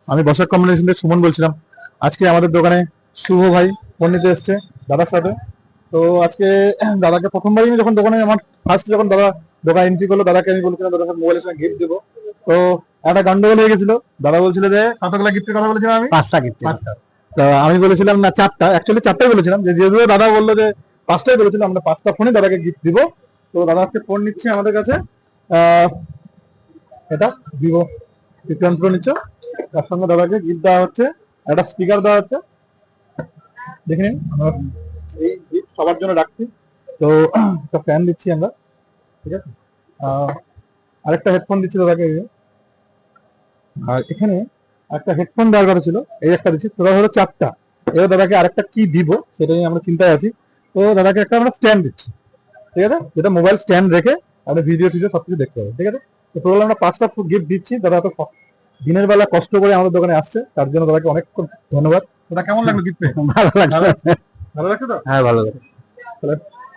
আমি বসাক কম্বিনেশন থেকে সুমন বলছিলাম। আজকে আমাদের দোকানে শুভ ভাই ফোন নিতে এসছে দাদার সাথে। তো আজকে দাদাকে প্রথমবারই আমি যখন দোকানে আমার ফার্স্ট যখন দাদা দোকান এন্ট্রি করলো, দাদাকে আমি বলেছিলাম দাদাকে মোবাইলের সঙ্গে গিফট দেবো। তো একটা গন্ডগোল হয়ে গেছিল। দাদা বলছিল যে কতগুলো গিফটের কথা বলেছিলাম আমি, 5টা গিফট। পাঁচটা। তো আমি বলেছিলাম না 4টা, অ্যাকচুয়ালি 4টাই বলেছিলাম, যে যেহেতু দাদা বললো যে 5টাই বলেছিলাম, আমরা 5টা ফোনে দাদাকে গিফট দিব। তো দাদা আজকে ফোন নিচ্ছে আমাদের কাছে। আহ, এটা ভিভো টি প্রো নিচ্ছে। তার সঙ্গে দাদাকে গিফট দেওয়া হচ্ছে, একটা স্পিকার দেওয়া হচ্ছে। দেখে নিন, আমরা এই গিফট সবার জন্য রাখছি। তো একটা ফ্যান দিচ্ছি আমরা, ঠিক আছে। আরেকটা হেডফোন দিচ্ছি দাদাকে এই যে। আর এখানে একটা হেডফোন দেওয়ার কথা ছিল, এই একটা দিচ্ছি। তোরা হলো 4টা। এবার দাদাকে আরেকটা কি দিব সেটা নিয়ে আমরা চিন্তায় আছি। তো দাদাকে একটা আমরা স্ট্যান্ড দিচ্ছি, ঠিক আছে, যেটা মোবাইল স্ট্যান্ড রেখে আপনি ভিডিও টিডিও সবকিছু দেখতে হবে, ঠিক আছে। তো টোটাল আমরা 5টা গিফট দিচ্ছি। দাদা তো দিনের বেলা কষ্ট করে আমাদের দোকানে আসছে, তার জন্য দাদাকে অনেক ধন্যবাদ। দাদা কেমন লাগলো গিফট পেয়ে? ভালো লাগছে। ভালো লাগছে তো? হ্যাঁ, ভালো লাগছে। তাহলে